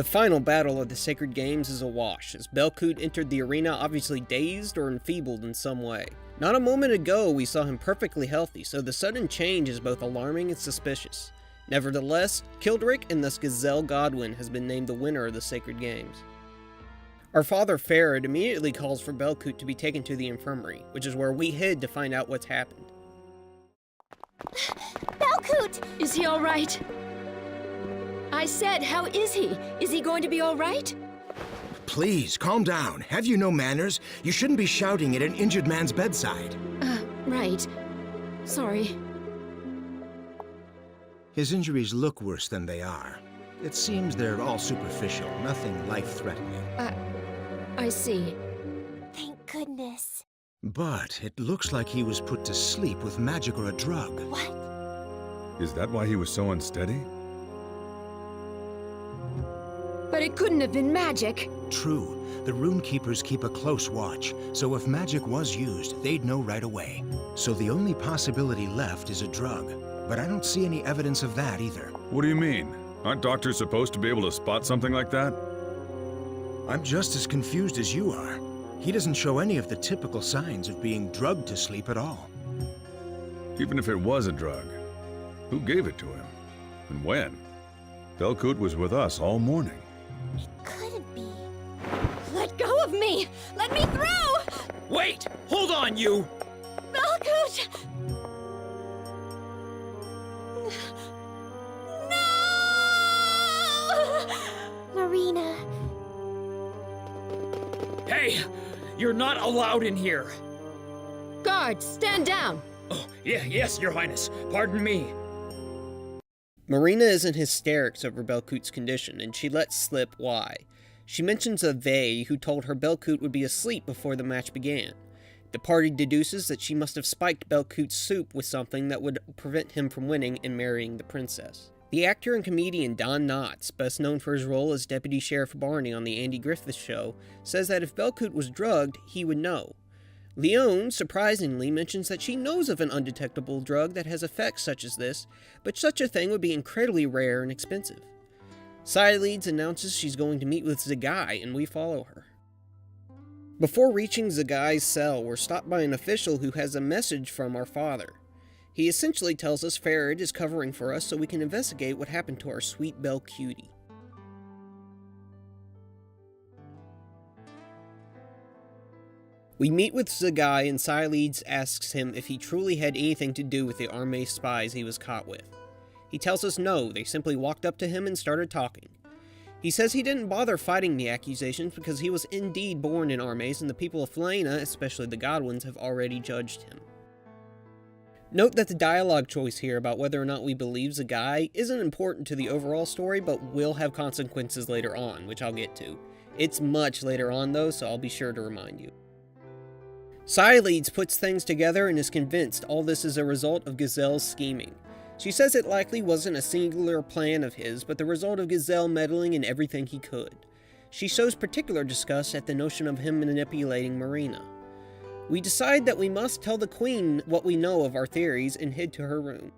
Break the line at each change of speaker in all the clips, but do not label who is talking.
The final battle of the Sacred Games is a wash, as Belkut entered the arena obviously dazed or enfeebled in some way. Not a moment ago we saw him perfectly healthy, so the sudden change is both alarming and suspicious. Nevertheless, Kildrick and thus Gazelle Godwin has been named the winner of the Sacred Games. Our father Farad immediately calls for Belkut to be taken to the infirmary, which is where we hid to find out what's happened.
Belkut!
Is he all right? I said, how is he? Is he going to be all right?
Please, calm down. Have you no manners? You shouldn't be shouting at an injured man's bedside.
Right. Sorry.
His injuries look worse than they are. It seems they're all superficial, nothing life-threatening.
I see.
Thank goodness.
But it looks like he was put to sleep with magic or a drug.
What?
Is that why he was so unsteady?
But it couldn't have been magic.
True. The rune keepers keep a close watch, so if magic was used, they'd know right away. So the only possibility left is a drug. But I don't see any evidence of that either.
What do you mean? Aren't doctors supposed to be able to spot something like that?
I'm just as confused as you are. He doesn't show any of the typical signs of being drugged to sleep at all.
Even if it was a drug, who gave it to him? And when? Belkut was with us all morning.
It couldn't be.
Let go of me! Let me through!
Wait! Hold on, you!
Belkut! No!
Marina.
Hey! You're not allowed in here!
Guards, stand down!
Oh, yes, Your Highness. Pardon me.
Marina is in hysterics over Belkut's condition, and she lets slip why. She mentions a Vey who told her Belkut would be asleep before the match began. The party deduces that she must have spiked Belkut's soup with something that would prevent him from winning and marrying the princess. The actor and comedian Don Knotts, best known for his role as Deputy Sheriff Barney on The Andy Griffith Show, says that if Belkut was drugged, he would know. Leone, surprisingly, mentions that she knows of an undetectable drug that has effects such as this, but such a thing would be incredibly rare and expensive. Sileeds announces she's going to meet with Zagai, and we follow her. Before reaching Zagai's cell, we're stopped by an official who has a message from our father. He essentially tells us Farad is covering for us so we can investigate what happened to our sweet Belle Cutie. We meet with Zagai, and Sileeds asks him if he truly had anything to do with the Armée spies he was caught with. He tells us no, they simply walked up to him and started talking. He says he didn't bother fighting the accusations because he was indeed born in Armés, and the people of Felena, especially the Godwins, have already judged him. Note that the dialogue choice here about whether or not we believe Zagai isn't important to the overall story, but will have consequences later on, which I'll get to. It's much later on though, so I'll be sure to remind you. Sileeds puts things together and is convinced all this is a result of Gazelle's scheming. She says it likely wasn't a singular plan of his, but the result of Gazelle meddling in everything he could. She shows particular disgust at the notion of him manipulating Marina. We decide that we must tell the Queen what we know of our theories and head to her room.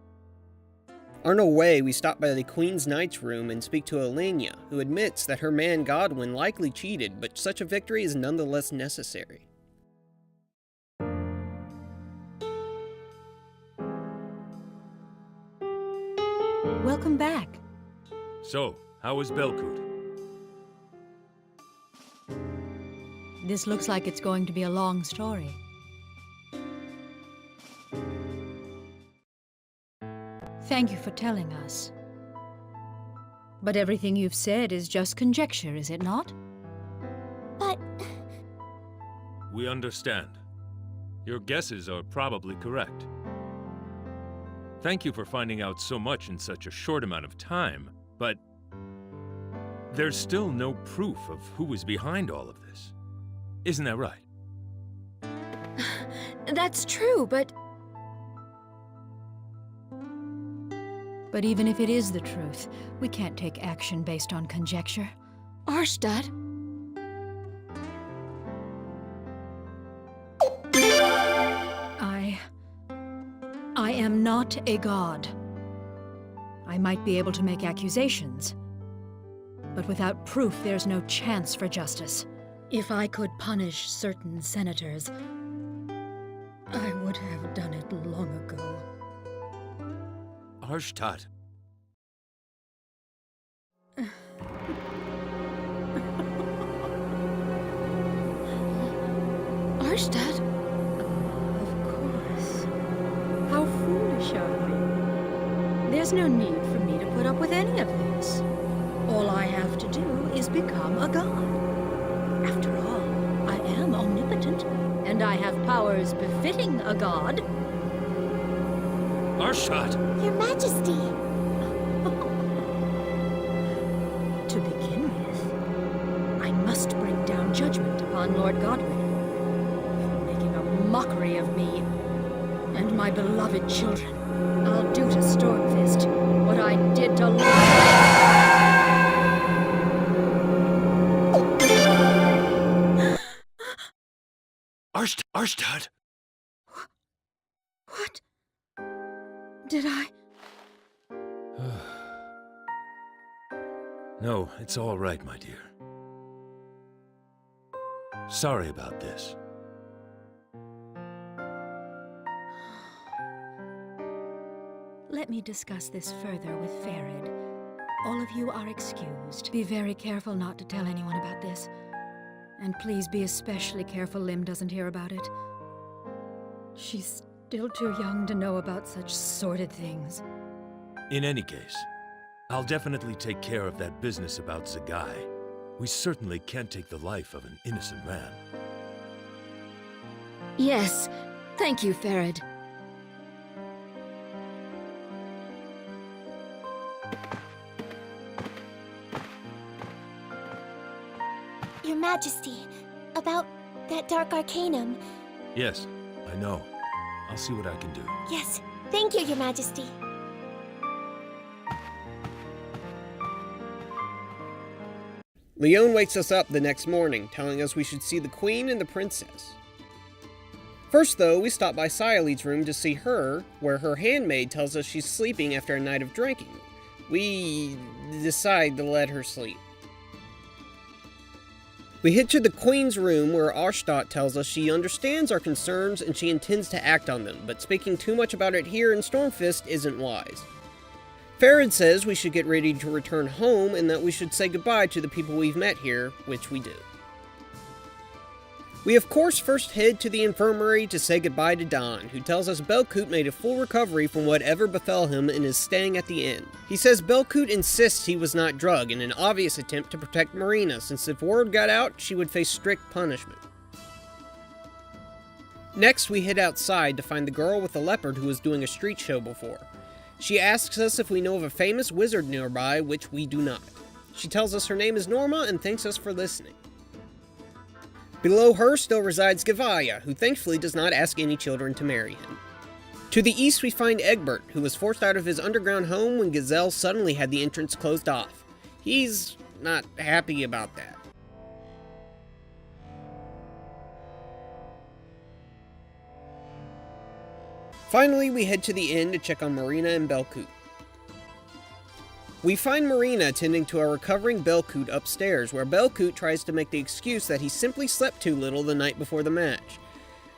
On our way, we stop by the Queen's Knight's room and speak to Elenia, who admits that her man Godwin likely cheated, but such a victory is nonetheless necessary.
Welcome back.
So, how is Belkut?
This looks like it's going to be a long story. Thank you for telling us. But everything you've said is just conjecture, is it not?
But...
We understand. Your guesses are probably correct. Thank you for finding out so much in such a short amount of time, but there's still no proof of who was behind all of this. Isn't that right?
That's true, but...
But even if it is the truth, we can't take action based on conjecture.
Arstad?
I am not a god. I might be able to make accusations, But without proof, there's no chance for justice. If I could punish certain senators, I would have done it long ago.
Arshtat.
Arshtat?
Of course. How foolish are we? There's no need for me to put up with any of this. All I have to do is become a god. After all, I am omnipotent, and I have powers befitting a god.
Arshtat!
Your Majesty!
To begin with, I must bring down judgment upon Lord Godwin for making a mockery of me and my beloved children. I'll do to Stormfist what I did to
Arshtat!
What? Did I?
No, it's all right, my dear. Sorry about this.
Let me discuss this further with Farid. All of you are excused. Be very careful not to tell anyone about this. And please be especially careful Lim doesn't hear about it. She's still too young to know about such sordid things.
In any case, I'll definitely take care of that business about Zagai. We certainly can't take the life of an innocent man.
Yes. Thank you, Farid.
Your Majesty, about that dark arcanum.
Yes, I know. I'll see what I can do.
Yes, thank you, Your Majesty.
Leon wakes us up the next morning, telling us we should see the Queen and the Princess. First, though, we stop by Sayalid's room to see her, where her handmaid tells us she's sleeping after a night of drinking. We decide to let her sleep. We head to the Queen's room, where Arshtat tells us she understands our concerns and she intends to act on them, but speaking too much about it here in Stormfist isn't wise. Farid says we should get ready to return home and that we should say goodbye to the people we've met here, which we do. We of course first head to the infirmary to say goodbye to Don, who tells us Belkut made a full recovery from whatever befell him and is staying at the inn. He says Belkut insists he was not drugged in an obvious attempt to protect Marina, since if word got out, she would face strict punishment. Next, we head outside to find the girl with the leopard who was doing a street show before. She asks us if we know of a famous wizard nearby, which we do not. She tells us her name is Norma and thanks us for listening. Below her still resides Gavaya, who thankfully does not ask any children to marry him. To the east we find Egbert, who was forced out of his underground home when Gazelle suddenly had the entrance closed off. He's not happy about that. Finally, we head to the inn to check on Marina and Belkut. We find Marina attending to our recovering Belkut upstairs, where Belkut tries to make the excuse that he simply slept too little the night before the match.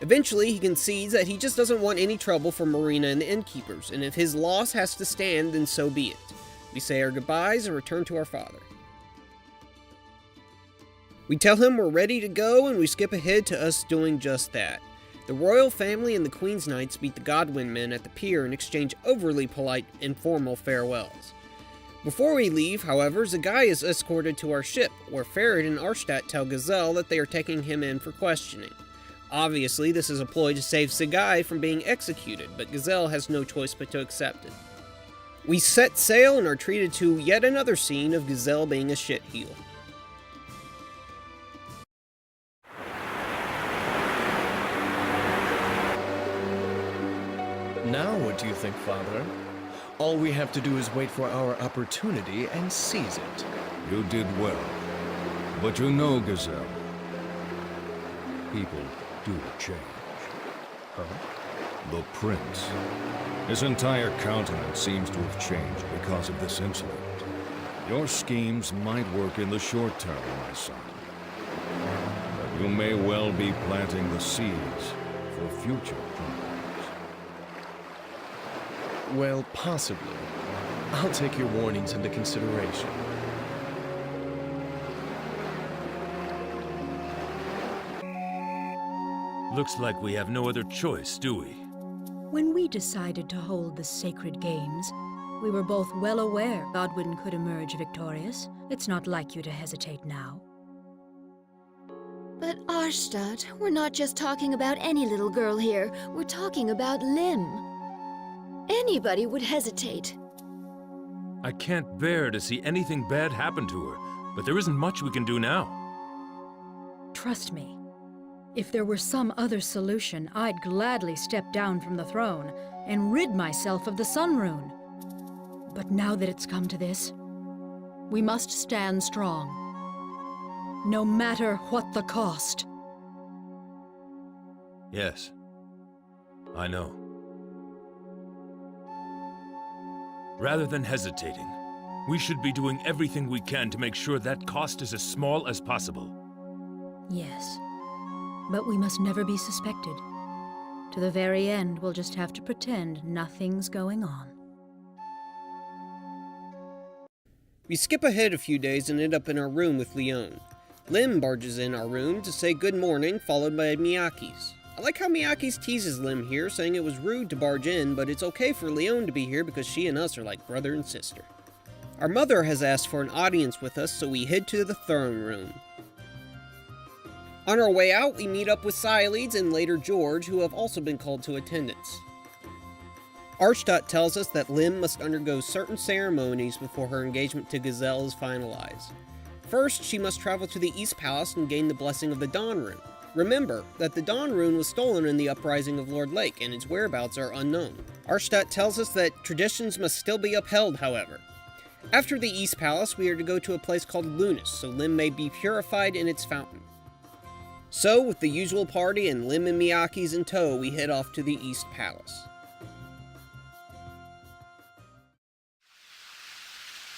Eventually, he concedes that he just doesn't want any trouble for Marina and the innkeepers, and if his loss has to stand, then so be it. We say our goodbyes and return to our father. We tell him we're ready to go, and we skip ahead to us doing just that. The royal family and the Queen's Knights meet the Godwin men at the pier and exchange overly polite, informal farewells. Before we leave, however, Zagai is escorted to our ship, where Farid and Arshtat tell Gazelle that they are taking him in for questioning. Obviously, this is a ploy to save Zagai from being executed, but Gazelle has no choice but to accept it. We set sail and are treated to yet another scene of Gazelle being a shitheel.
Now what do you think, Father? All we have to do is wait for our opportunity and seize it.
You did well. But you know, Gazelle, people do change.
Huh?
The prince. His entire countenance seems to have changed because of this incident. Your schemes might work in the short term, my son. But you may well be planting the seeds for future problems.
Well, possibly. I'll take your warnings into consideration.
Looks like we have no other choice, do we?
When we decided to hold the sacred games, we were both well aware Godwin could emerge victorious. It's not like you to hesitate now.
But Arstadt, we're not just talking about any little girl here. We're talking about Lim. Anybody would hesitate.
I can't bear to see anything bad happen to her, but there isn't much we can do now.
Trust me. If there were some other solution, I'd gladly step down from the throne and rid myself of the Sun Rune. But now that it's come to this, we must stand strong. No matter what the cost.
Yes, I know. Rather than hesitating, we should be doing everything we can to make sure that cost is as small as possible.
Yes. But we must never be suspected. To the very end, we'll just have to pretend nothing's going on.
We skip ahead a few days and end up in our room with Leon. Lim barges in our room to say good morning, followed by Miyaki's. I like how Miyaki's teases Lim here, saying it was rude to barge in, but it's okay for Leon to be here because she and us are like brother and sister. Our mother has asked for an audience with us, so we head to the throne room. On our way out, we meet up with Siledes and later George, who have also been called to attendance. Arstadt tells us that Lim must undergo certain ceremonies before her engagement to Gazelle is finalized. First, she must travel to the East Palace and gain the blessing of the Dawn Rune. Remember that the Dawn Rune was stolen in the uprising of Lord Lake, and its whereabouts are unknown. Arstadt tells us that traditions must still be upheld, however. After the East Palace, we are to go to a place called Lunas, so Lim may be purified in its fountain. So, with the usual party and Lim and Miyaki's in tow, we head off to the East Palace.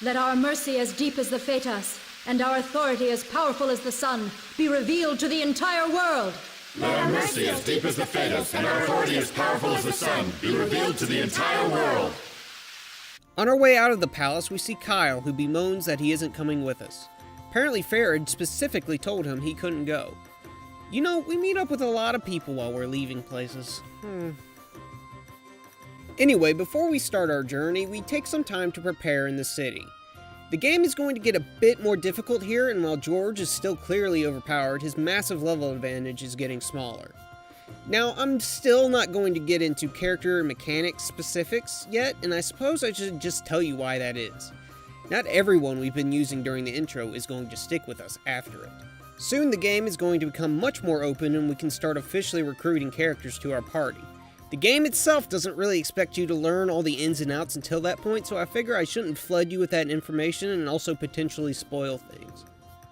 Let our mercy as deep as the Fetas, and our authority as powerful as the sun, be revealed to the entire world.
Let our mercy as deep as the Fetas, and our authority as powerful as the sun, be revealed to the entire world.
On our way out of the palace, we see Kyle, who bemoans that he isn't coming with us. Apparently Farad specifically told him he couldn't go. You know, we meet up with a lot of people while we're leaving places. Anyway, before we start our journey, we take some time to prepare in the city. The game is going to get a bit more difficult here, and while George is still clearly overpowered, his massive level advantage is getting smaller. Now, I'm still not going to get into character and mechanics specifics yet, and I suppose I should just tell you why that is. Not everyone we've been using during the intro is going to stick with us after it. Soon the game is going to become much more open and we can start officially recruiting characters to our party. The game itself doesn't really expect you to learn all the ins and outs until that point, so I figure I shouldn't flood you with that information and also potentially spoil things.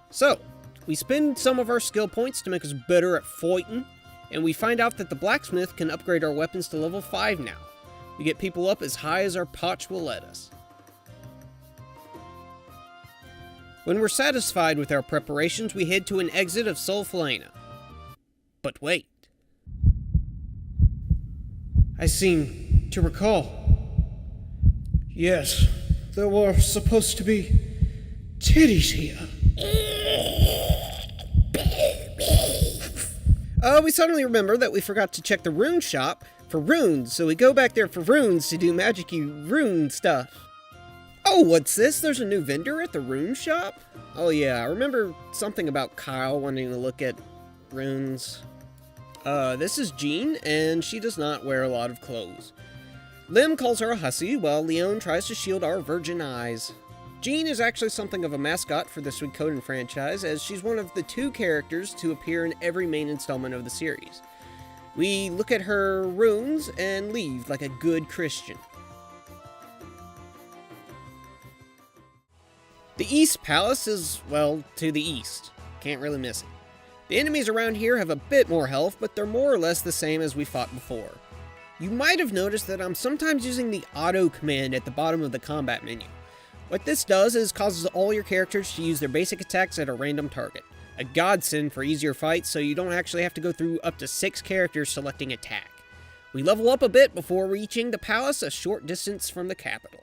So, we spend some of our skill points to make us better at fighting, and we find out that the blacksmith can upgrade our weapons to level 5 now. We get people up as high as our potch will let us. When we're satisfied with our preparations, we head to an exit of Solfalena. But wait. I seem to recall. Yes, there were supposed to be titties here. We suddenly remember that we forgot to check the rune shop for runes, so we go back there for runes to do magic-y rune stuff. Oh, what's this? There's a new vendor at the rune shop? Oh yeah, I remember something about Kyle wanting to look at runes. This is Jean, and she does not wear a lot of clothes. Lim calls her a hussy, while Leon tries to shield our virgin eyes. Jean is actually something of a mascot for the Suikoden franchise, as she's one of the 2 characters to appear in every main installment of the series. We look at her runes and leave like a good Christian. The East Palace is, well, to the east. Can't really miss it. The enemies around here have a bit more health, but they're more or less the same as we fought before. You might have noticed that I'm sometimes using the auto command at the bottom of the combat menu. What this does is causes all your characters to use their basic attacks at a random target. A godsend for easier fights, so you don't actually have to go through up to 6 characters selecting attack. We level up a bit before reaching the palace a short distance from the capital.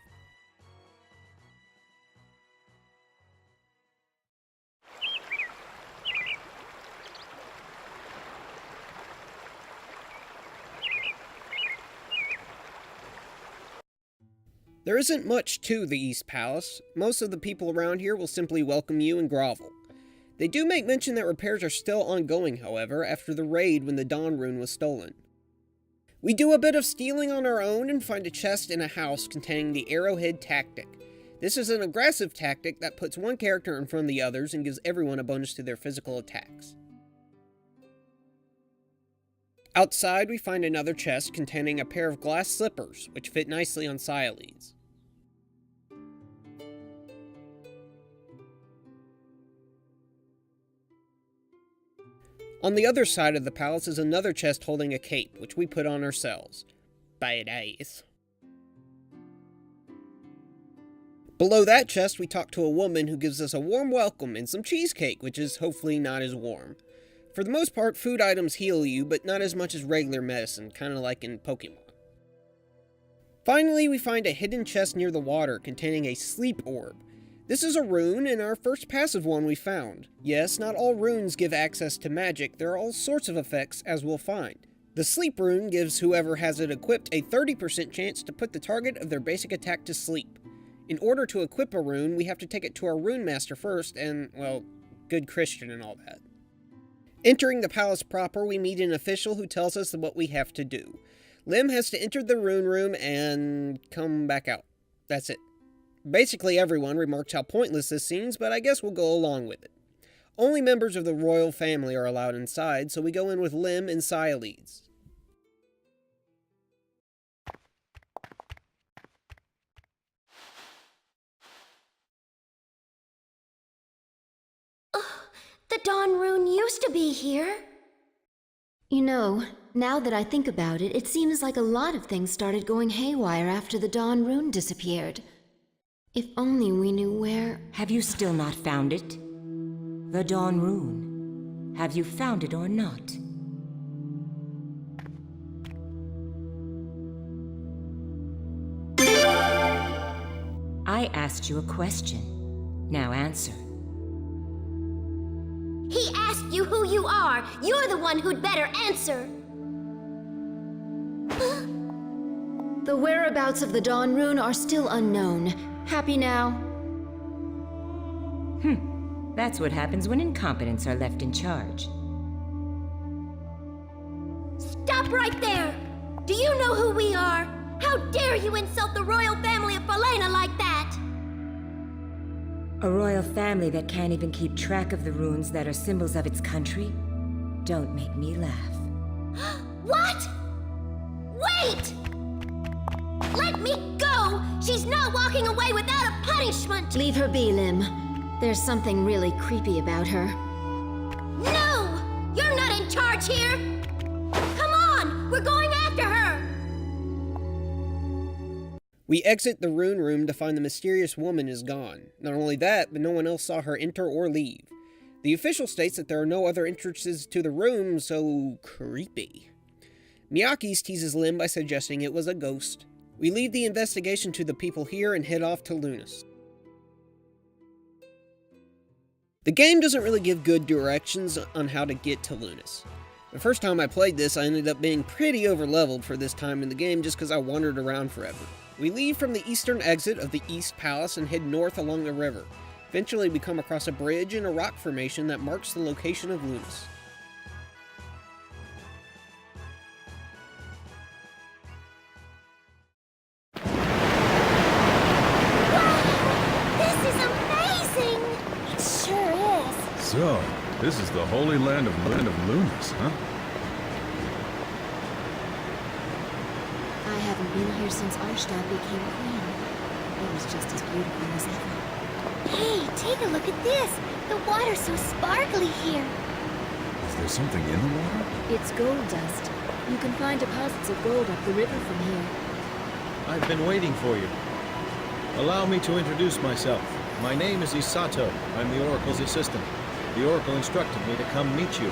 There isn't much to the East Palace. Most of the people around here will simply welcome you and grovel. They do make mention that repairs are still ongoing, however, after the raid when the Dawn Rune was stolen. We do a bit of stealing on our own and find a chest in a house containing the Arrowhead tactic. This is an aggressive tactic that puts one character in front of the others and gives everyone a bonus to their physical attacks. Outside, we find another chest containing a pair of glass slippers, which fit nicely on Sialeeds. On the other side of the palace is another chest holding a cape, which we put on ourselves. Badass. Below that chest, we talk to a woman who gives us a warm welcome and some cheesecake, which is hopefully not as warm. For the most part, food items heal you, but not as much as regular medicine, kind of like in Pokemon. Finally, we find a hidden chest near the water containing a sleep orb. This is a rune, and our first passive one we found. Yes, not all runes give access to magic, there are all sorts of effects, as we'll find. The sleep rune gives whoever has it equipped a 30% chance to put the target of their basic attack to sleep. In order to equip a rune, we have to take it to our rune master first, and, well, good Christian and all that. Entering the palace proper, we meet an official who tells us what we have to do. Lim has to enter the rune room and come back out. That's it. Basically everyone remarks how pointless this seems, but I guess we'll go along with it. Only members of the royal family are allowed inside, so we go in with Lim and Sialeeds.
The Dawn Rune used to be here.
You know, now that I think about it, it seems like a lot of things started going haywire after the Dawn Rune disappeared. If only we knew where...
Have you still not found it? The Dawn Rune. Have you found it or not? I asked you a question. Now answer.
He asked you who you are. You're the one who'd better answer.
The whereabouts of the Dawn Rune are still unknown. Happy now?
That's what happens when incompetents are left in charge.
Stop right there! Do you know who we are? How dare you insult the royal family of Falena like that?
A royal family that can't even keep track of the runes that are symbols of its country? Don't make me laugh.
What? Wait! Let me go! She's not walking away without a punishment!
Leave her be, Lim. There's something really creepy about her.
No! You're not in charge here! Come on! We're going after her!
We exit the rune room to find the mysterious woman is gone. Not only that, but no one else saw her enter or leave. The official states that there are no other entrances to the room, so creepy. Miyake's teases Lim by suggesting it was a ghost. We leave the investigation to the people here and head off to Lunas. The game doesn't really give good directions on how to get to Lunas. The first time I played this, I ended up being pretty overleveled for this time in the game just because I wandered around forever. We leave from the eastern exit of the East Palace and head north along the river. Eventually we come across a bridge and a rock formation that marks the location of Lunas.
So, this is the holy land of Lunas, huh?
I haven't been here since Arshta became queen. It was just as beautiful as ever.
Hey, take a look at this! The water's so sparkly here!
Is there something in the water?
It's gold dust. You can find deposits of gold up the river from here.
I've been waiting for you. Allow me to introduce myself. My name is Isato. I'm the Oracle's assistant. The Oracle instructed me to come meet you.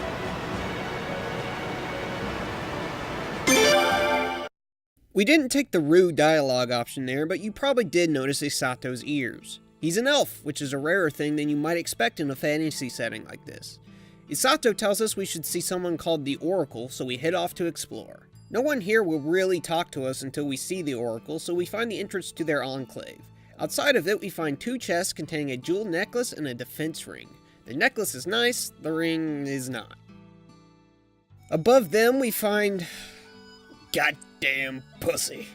We didn't take the rude dialogue option there, but you probably did notice Isato's ears. He's an elf, which is a rarer thing than you might expect in a fantasy setting like this. Isato tells us we should see someone called the Oracle, so we head off to explore. No one here will really talk to us until we see the Oracle, so we find the entrance to their enclave. Outside of it, we find two chests containing a jeweled necklace and a defense ring. The necklace is nice, the ring is not. Above them, we find... goddamn pussy.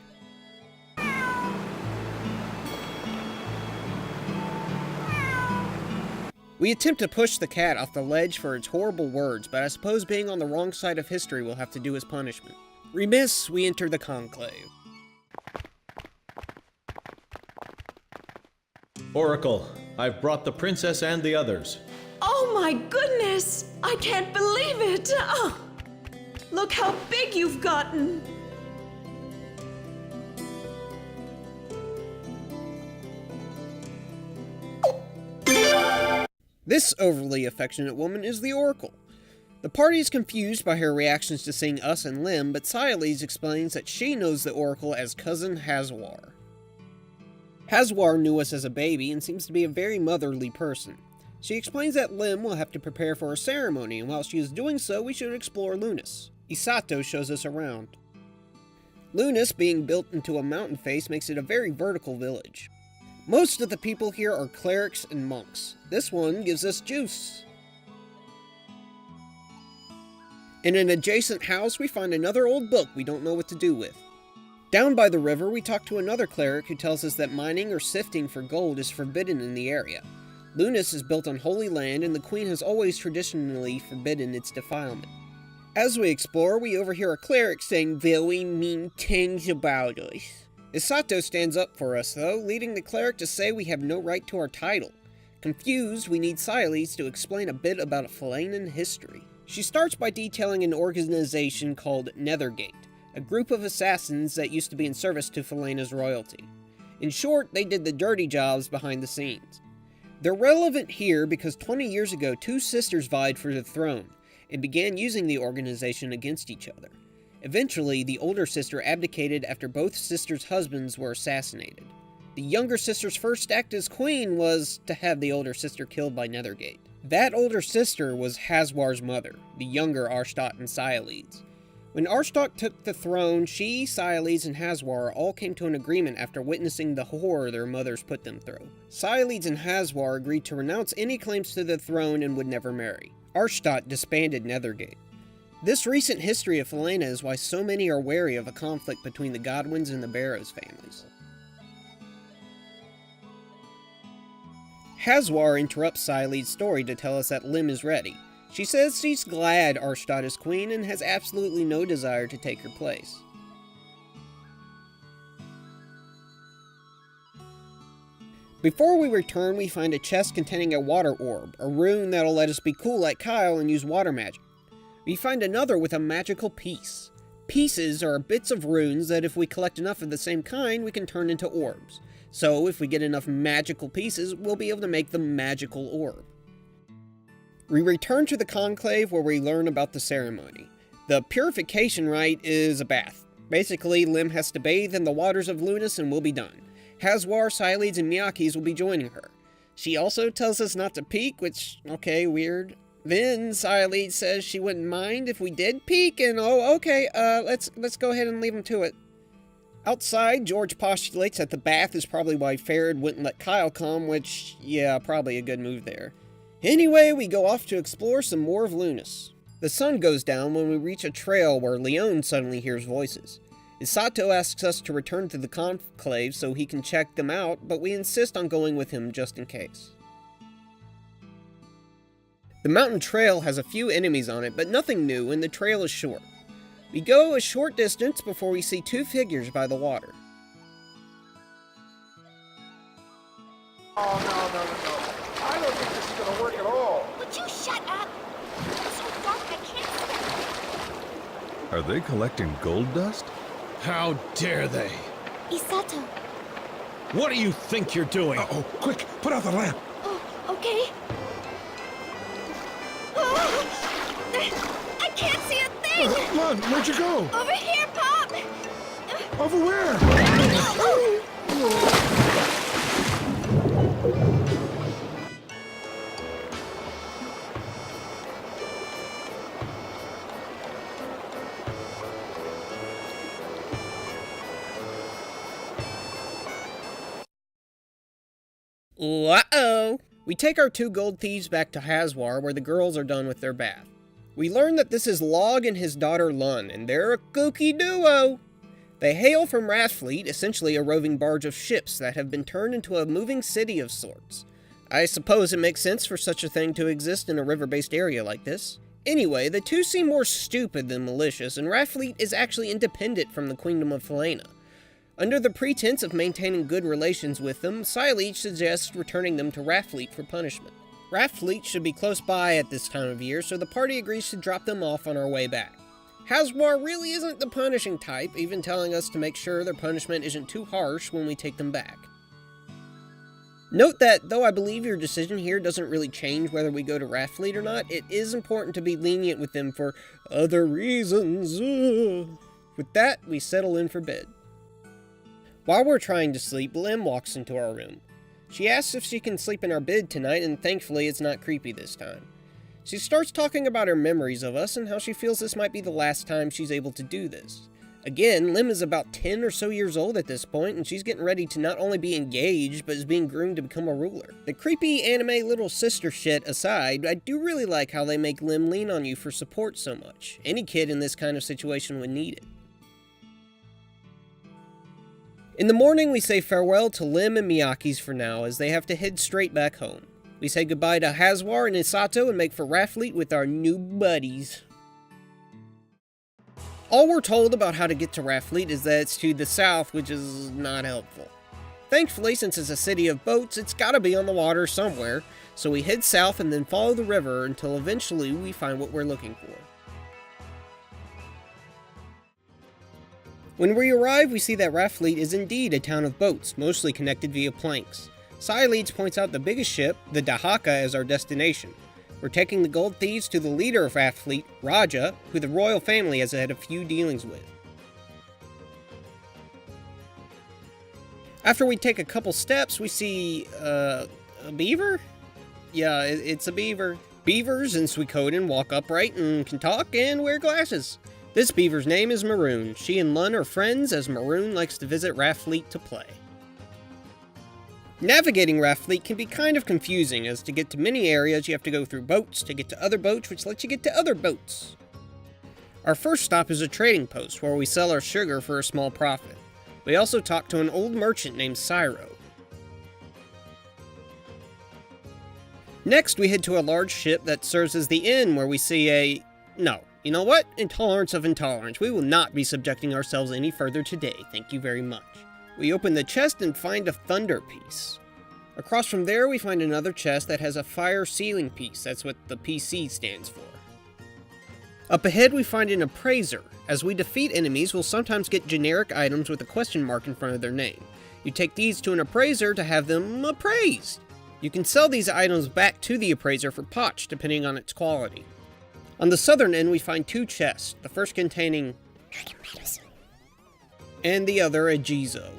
We attempt to push the cat off the ledge for its horrible words, but I suppose being on the wrong side of history will have to do as punishment. Remiss, we enter the conclave.
Oracle, I've brought the princess and the others.
Oh my goodness! I can't believe it! Oh, look how big you've gotten!
This overly affectionate woman is the Oracle. The party is confused by her reactions to seeing us and Lim, but Sialese explains that she knows the Oracle as Cousin Hazwar. Hazwar knew us as a baby and seems to be a very motherly person. She explains that Lim will have to prepare for a ceremony, and while she is doing so, we should explore Lunas. Isato shows us around. Lunas, being built into a mountain face, makes it a very vertical village. Most of the people here are clerics and monks. This one gives us juice. In an adjacent house, we find another old book we don't know what to do with. Down by the river, we talk to another cleric who tells us that mining or sifting for gold is forbidden in the area. Lunas is built on holy land, and the queen has always traditionally forbidden its defilement. As we explore, we overhear a cleric saying very mean things about us. Isato stands up for us, though, leading the cleric to say we have no right to our title. Confused, we need Sialese to explain a bit about Falanan history. She starts by detailing an organization called Nethergate, a group of assassins that used to be in service to Falana's royalty. In short, they did the dirty jobs behind the scenes. They're relevant here because 20 years ago, two sisters vied for the throne and began using the organization against each other. Eventually, the older sister abdicated after both sisters' husbands were assassinated. The younger sister's first act as queen was to have the older sister killed by Nethergate. That older sister was Hazwar's mother, the younger Arstotzka and Sialese. When Arstotzka took the throne, she, Sialese, and Hazwar all came to an agreement after witnessing the horror their mothers put them through. Sialese and Hazwar agreed to renounce any claims to the throne and would never marry. Arstotzka disbanded Nethergate. This recent history of Falana is why so many are wary of a conflict between the Godwins and the Barrows families. Hazwar interrupts Sialese's story to tell us that Lim is ready. She says she's glad Arstotzka is queen and has absolutely no desire to take her place. Before we return, we find a chest containing a water orb, a rune that'll let us be cool like Kyle and use water magic. We find another with a magical piece. Pieces are bits of runes that if we collect enough of the same kind, we can turn into orbs. So if we get enough magical pieces, we'll be able to make the magical orb. We return to the conclave where we learn about the ceremony. The purification rite is a bath. Basically, Lim has to bathe in the waters of Lunas and we'll be done. Hazwar, Sialese, and Miyake's will be joining her. She also tells us not to peek, which, okay, weird. Then Sialese says she wouldn't mind if we did peek, and okay, let's go ahead and leave him to it. Outside, George postulates that the bath is probably why Farad wouldn't let Kyle come, which, yeah, probably a good move there. Anyway, we go off to explore some more of Lunas. The sun goes down when we reach a trail where Leon suddenly hears voices. Isato asks us to return to the conclave so he can check them out, but we insist on going with him just in case. The mountain trail has a few enemies on it, but nothing new, and the trail is short. We go a short distance before we see two figures by the water.
Oh, no. I don't think this is gonna work at all.
Would you shut up? It's so dark I can't see.
Are they collecting gold dust?
How dare they?
Isato.
What do you think you're doing?
Uh-oh, quick, put out the lamp.
Oh, okay. Oh, I can't see a thing!
Lon, where'd you go?
Over here, Pop!
Over where?
Uh-oh! We take our two gold thieves back to Hazwar, where the girls are done with their bath. We learn that this is Log and his daughter Lun, and they're a kooky duo! They hail from Wrathfleet, essentially a roving barge of ships that have been turned into a moving city of sorts. I suppose it makes sense for such a thing to exist in a river-based area like this. Anyway, the two seem more stupid than malicious, and Wrathfleet is actually independent from the Kingdom of Felena. Under the pretense of maintaining good relations with them, Sileach suggests returning them to Wrathfleet for punishment. Wrathfleet should be close by at this time of year, so the party agrees to drop them off on our way back. Hazwar really isn't the punishing type, even telling us to make sure their punishment isn't too harsh when we take them back. Note that, though I believe your decision here doesn't really change whether we go to Wrathfleet or not, it is important to be lenient with them for other reasons. With that, we settle in for bed. While we're trying to sleep, Lim walks into our room. She asks if she can sleep in our bed tonight, and thankfully it's not creepy this time. She starts talking about her memories of us and how she feels this might be the last time she's able to do this. Again, Lim is about 10 or so years old at this point, and she's getting ready to not only be engaged, but is being groomed to become a ruler. The creepy anime little sister shit aside, I do really like how they make Lim lean on you for support so much. Any kid in this kind of situation would need it. In the morning, we say farewell to Lim and Miyake's for now, as they have to head straight back home. We say goodbye to Hazwar and Isato and make for Wrathfleet with our new buddies. All we're told about how to get to Wrathfleet is that it's to the south, which is not helpful. Thankfully, since it's a city of boats, it's gotta be on the water somewhere, so we head south and then follow the river until eventually we find what we're looking for. When we arrive, we see that Wrathfleet is indeed a town of boats, mostly connected via planks. Sileach points out the biggest ship, the Dahaka, as our destination. We're taking the gold thieves to the leader of Wrathfleet, Raja, who the royal family has had a few dealings with. After we take a couple steps, we see, a beaver? Yeah, it's a beaver. Beavers in Suikoden walk upright and can talk and wear glasses. This beaver's name is Maroon. She and Lun are friends, as Maroon likes to visit Wrathfleet to play. Navigating Wrathfleet can be kind of confusing, as to get to many areas you have to go through boats to get to other boats, which lets you get to other boats. Our first stop is a trading post, where we sell our sugar for a small profit. We also talk to an old merchant named Syro. Next, we head to a large ship that serves as the inn, where we see a... No. You know what? Intolerance of intolerance. We will not be subjecting ourselves any further today. Thank you very much. We open the chest and find a thunder piece. Across from there, we find another chest that has a fire ceiling piece. That's what the PC stands for. Up ahead, we find an appraiser. As we defeat enemies, we'll sometimes get generic items with a question mark in front of their name. You take these to an appraiser to have them appraised. You can sell these items back to the appraiser for potch, depending on its quality. On the southern end, we find two chests, the first containing and the other a Jizo.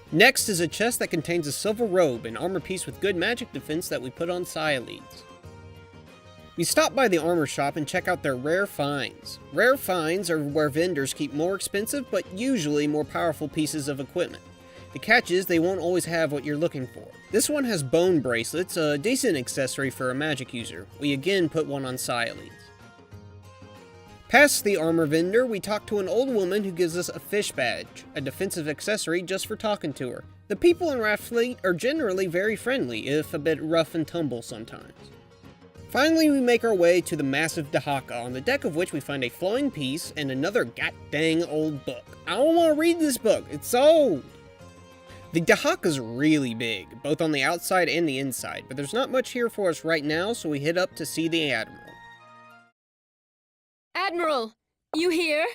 Next is a chest that contains a silver robe, an armor piece with good magic defense that we put on Sileach. We stop by the armor shop and check out their rare finds. Rare finds are where vendors keep more expensive, but usually more powerful pieces of equipment. The catch is they won't always have what you're looking for. This one has bone bracelets, a decent accessory for a magic user. We again put one on Sileach. Past the armor vendor, we talk to an old woman who gives us a fish badge, a defensive accessory just for talking to her. The people in Wrathfleet are generally very friendly, if a bit rough and tumble sometimes. Finally, we make our way to the massive Dahaka, on the deck of which we find a flowing piece and another god-dang old book. I don't want to read this book, it's old! The Dahaka's really big, both on the outside and the inside, but there's not much here for us right now, so we head up to see the Admiral.
Admiral, you here?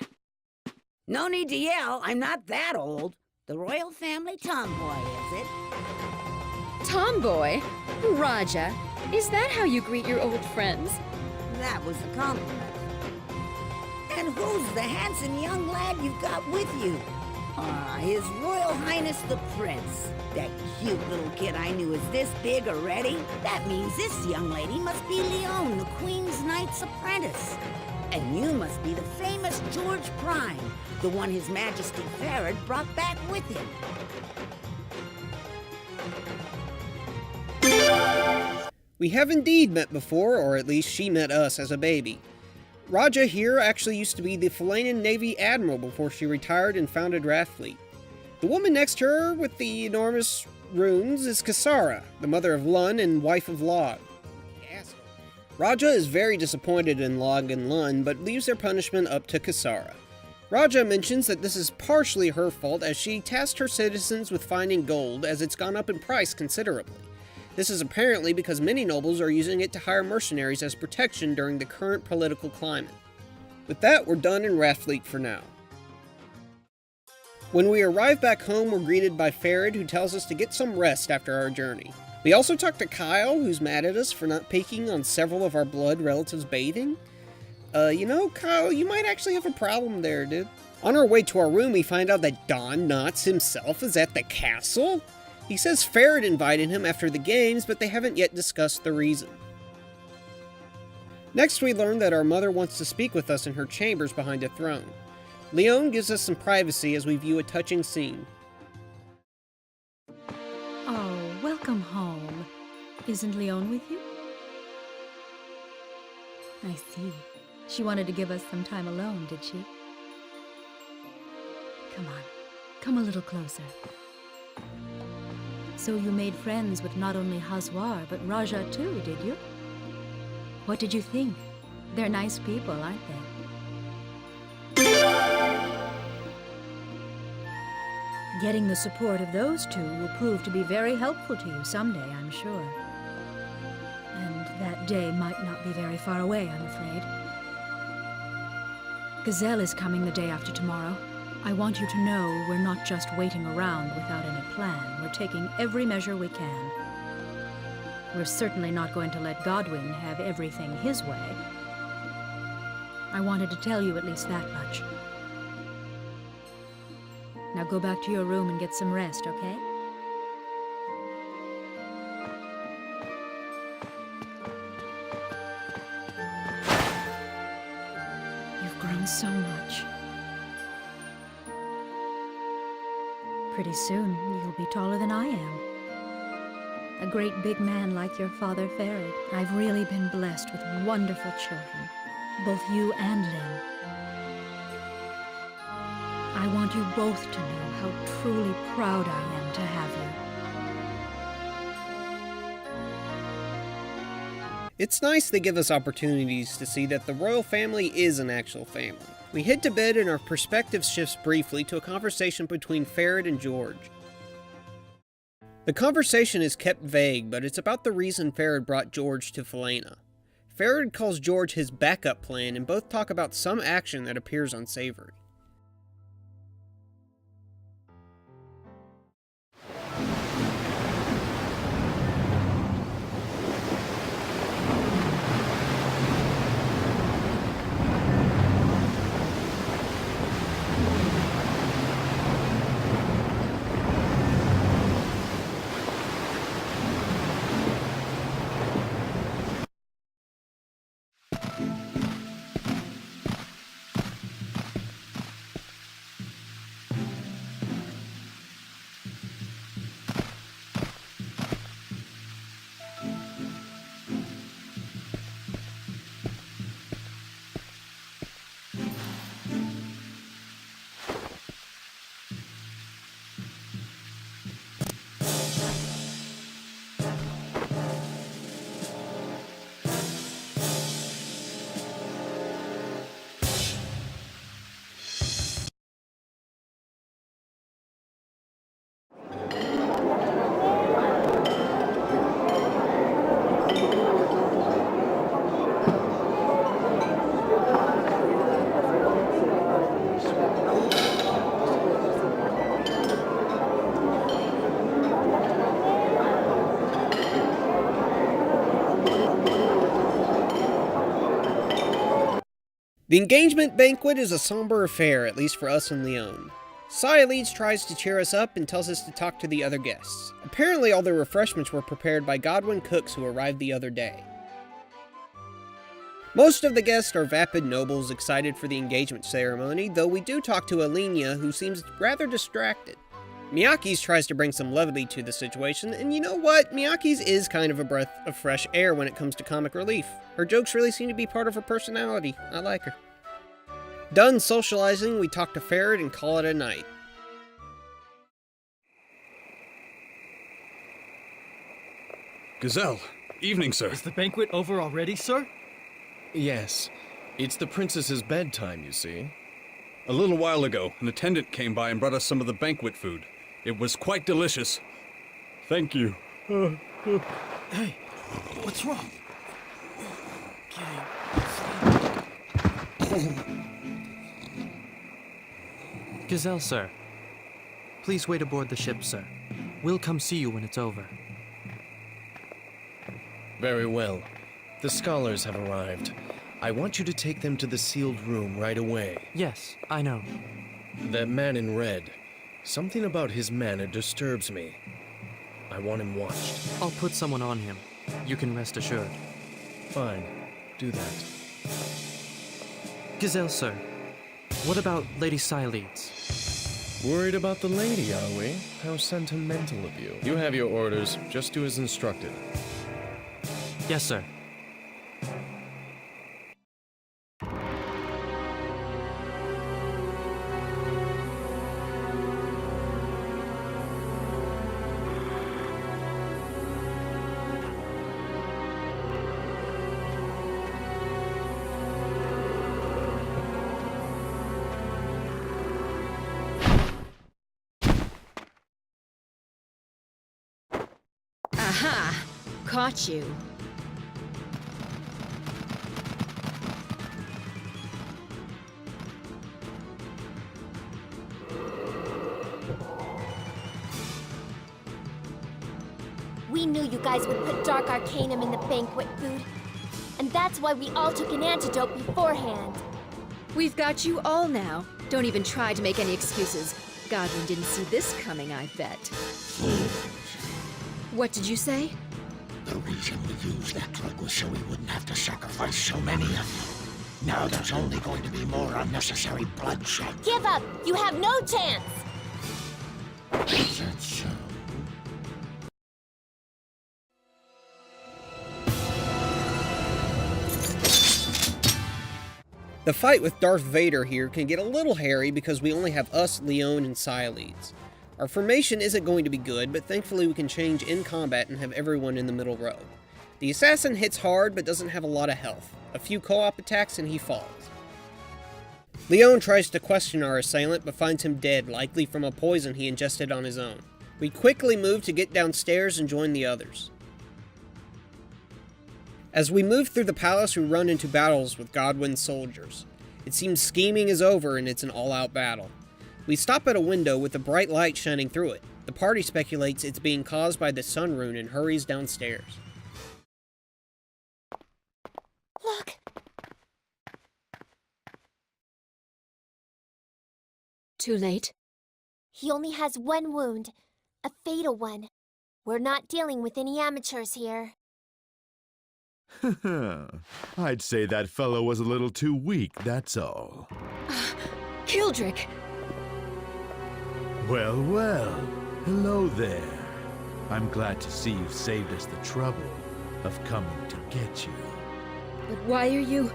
No need to yell, I'm not that old.
The royal family tomboy, is it?
Tomboy? Raja, is that how you greet your old friends?
That was a compliment. And who's the handsome young lad you've got with you? His Royal Highness the Prince. That cute little kid I knew is this big already. That means this young lady must be Leon, the Queen's Knight's apprentice. And you must be the famous George Prime, the one His Majesty Farad brought back with him.
We have indeed met before, or at least she met us as a baby. Raja here actually used to be the Falanan Navy Admiral before she retired and founded Rathfleet. The woman next to her with the enormous runes is Kasara, the mother of Lun and wife of Log. Raja is very disappointed in Log and Lun, but leaves their punishment up to Kasara. Raja mentions that this is partially her fault as she tasked her citizens with finding gold as it's gone up in price considerably. This is apparently because many nobles are using it to hire mercenaries as protection during the current political climate. With that, we're done in Rathfleet for now. When we arrive back home, we're greeted by Farad, who tells us to get some rest after our journey. We also talk to Kyle, who's mad at us for not peeking on several of our blood relatives bathing. Kyle, you might actually have a problem there, dude. On our way to our room, we find out that Don Knotts himself is at the castle. He says Farad invited him after the games, but they haven't yet discussed the reason. Next, we learn that our mother wants to speak with us in her chambers behind a throne. Leon gives us some privacy as we view a touching scene.
Oh, welcome home. Isn't Leon with you? I see. She wanted to give us some time alone, did she? Come on. Come a little closer. So you made friends with not only Hazwar, but Raja too, did you? What did you think? They're nice people, aren't they? Getting the support of those two will prove to be very helpful to you someday, I'm sure. And that day might not be very far away, I'm afraid. Gazelle is coming the day after tomorrow. I want you to know we're not just waiting around without any plan. We're taking every measure we can. We're certainly not going to let Godwin have everything his way. I wanted to tell you at least that much. Now go back to your room and get some rest, okay? You've grown so much. Pretty soon, you'll be taller than I am. A great big man like your father Farad. I've really been blessed with wonderful children. Both you and Lynn. I want you both to know how truly proud I am to have you.
It's nice they give us opportunities to see that the royal family is an actual family. We head to bed and our perspective shifts briefly to a conversation between Farad and George. The conversation is kept vague, but it's about the reason Farad brought George to Falana. Farad calls George his backup plan, and both talk about some action that appears unsavory. The engagement banquet is a somber affair, at least for us and Leon. Leeds tries to cheer us up and tells us to talk to the other guests. Apparently all the refreshments were prepared by Godwin cooks who arrived the other day. Most of the guests are vapid nobles excited for the engagement ceremony, though we do talk to Alenia, who seems rather distracted. Miyake's tries to bring some levity to the situation, and you know what? Miyake's is kind of a breath of fresh air when it comes to comic relief. Her jokes really seem to be part of her personality. I like her. Done socializing, we talk to Ferret and call it a night.
Gazelle, evening, sir.
Is the banquet over already, sir?
Yes. It's the princess's bedtime, you see.
A little while ago, an attendant came by and brought us some of the banquet food. It was quite delicious. Thank you.
Hey, what's wrong?
Gazelle, sir. Please wait aboard the ship, sir. We'll come see you when it's over.
Very well. The scholars have arrived. I want you to take them to the sealed room right away.
Yes, I know.
That man in red. Something about his manner disturbs me. I want him watched.
I'll put someone on him. You can rest assured.
Fine. Do that.
Gazelle, sir. What about Lady Leeds?
Worried about the lady, are we? How sentimental of you. You have your orders. Just do as instructed.
Yes, sir.
Aha! Caught you.
We knew you guys would put Dark Arcanum in the banquet food. And that's why we all took an antidote beforehand.
We've got you all now. Don't even try to make any excuses. Godwin didn't see this coming, I bet. What did you say?
The reason we used that drug was so we wouldn't have to sacrifice so many of you. Now there's only going to be more unnecessary bloodshed.
Give up! You have no chance!
Is that so?
The fight with Darth Vader here can get a little hairy because we only have us, Leon, and Leeds. Our formation isn't going to be good, but thankfully we can change in combat and have everyone in the middle row. The assassin hits hard but doesn't have a lot of health. A few co-op attacks and he falls. Leon tries to question our assailant but finds him dead, likely from a poison he ingested on his own. We quickly move to get downstairs and join the others. As we move through the palace, we run into battles with Godwin's soldiers. It seems scheming is over and it's an all-out battle. We stop at a window with a bright light shining through it. The party speculates it's being caused by the sun rune and hurries downstairs.
Look!
Too late?
He only has one wound. A fatal one. We're not dealing with any amateurs here.
I'd say that fellow was a little too weak, that's all.
Kildrick!
Well, well. Hello there. I'm glad to see you've saved us the trouble of coming to get you.
But why are you...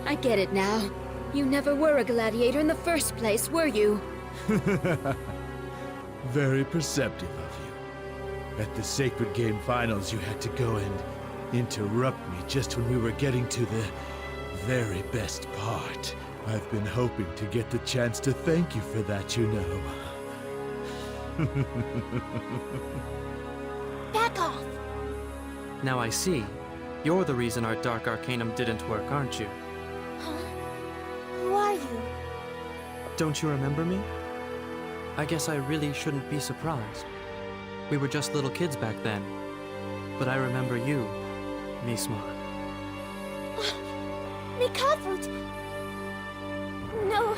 I get it now. You never were a gladiator in the first place, were you?
Very perceptive of you. At the Sacred Game Finals, you had to go and interrupt me just when we were getting to the very best part. I've been hoping to get the chance to thank you for that, you know.
Back off!
Now I see. You're the reason our Dark Arcanum didn't work, aren't you?
Huh? Who are you?
Don't you remember me? I guess I really shouldn't be surprised. We were just little kids back then. But I remember you, Misma.
Mikafut! No,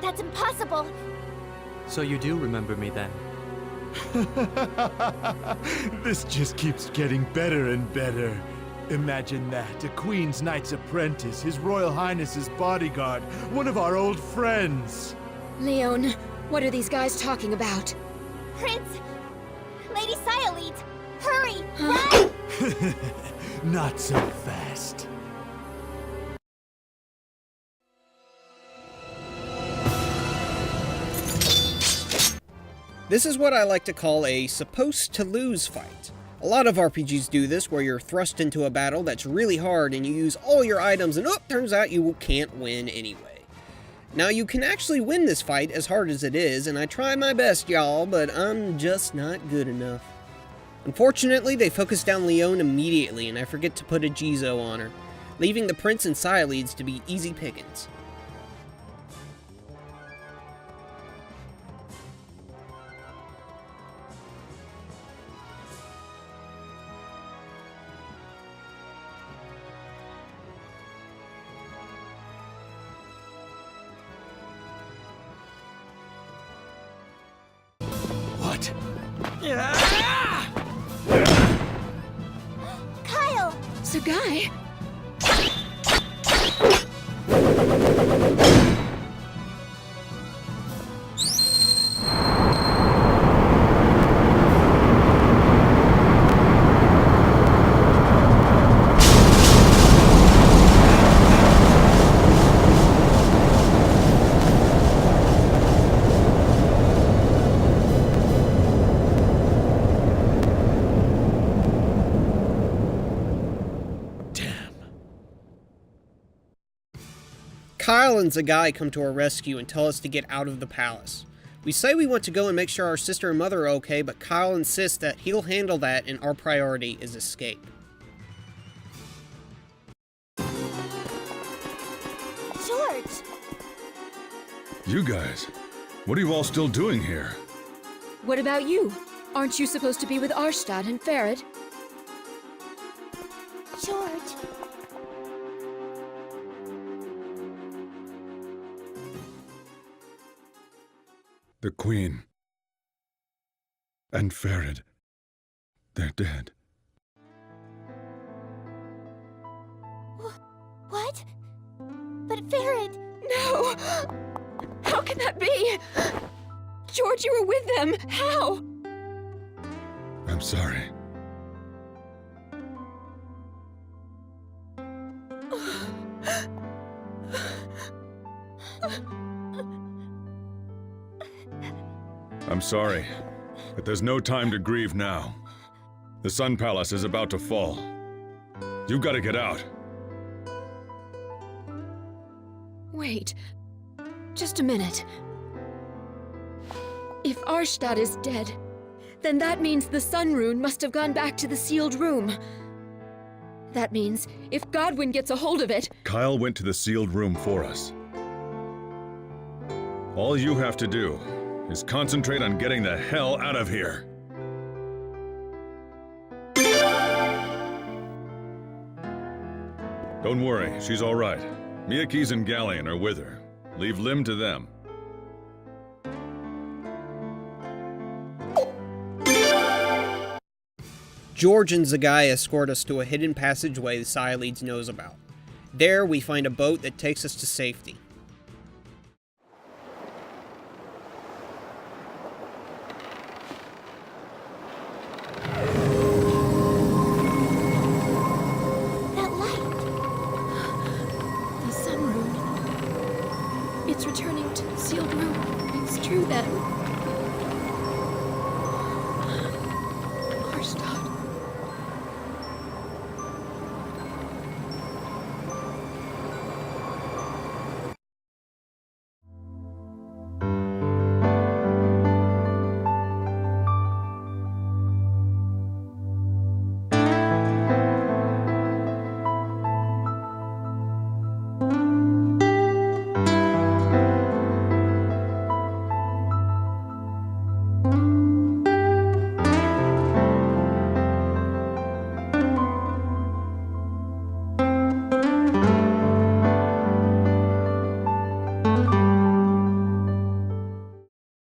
that's impossible.
So you do remember me then?
This just keeps getting better and better. Imagine that, a Queen's Knight's apprentice, His Royal Highness's bodyguard, one of our old friends.
Leon, what are these guys talking about?
Prince! Lady Cyaleeds! Hurry! Run!
Not so fast.
This is what I like to call a supposed-to-lose fight. A lot of RPGs do this, where you're thrust into a battle that's really hard and you use all your items and turns out you can't win anyway. Now you can actually win this fight as hard as it is, and I try my best, y'all, but I'm just not good enough. Unfortunately, they focus down Leon immediately, and I forget to put a Jizo on her, leaving the Prince and Cyaleeds to be easy pickings.
What?
Kyle!
Sagai!
Kyle and Sagai come to our rescue and tell us to get out of the palace. We say we want to go and make sure our sister and mother are okay, but Kyle insists that he'll handle that and our priority is escape.
George!
You guys, what are you all still doing here?
What about you? Aren't you supposed to be with Arstad and Farad?
George!
The Queen and Farad, they're dead.
What? But Farad...
No! How can that be? George, you were with them! How?
I'm sorry. I'm sorry, but there's no time to grieve now. The Sun Palace is about to fall. You've got to get out.
Wait. Just a minute. If Arstad is dead, then that means the Sun Rune must have gone back to the sealed room. That means if Godwin gets a hold of it...
Kyle went to the sealed room for us. All you have to do is concentrate on getting the hell out of here. Don't worry, she's all right. Miyake's and Galleon are with her. Leave Lim to them.
George and Sagai escort us to a hidden passageway the Cyaleeds knows about. There, we find a boat that takes us to safety.
That light!
The Sun Rune. It's returning to the sealed room. It's true then.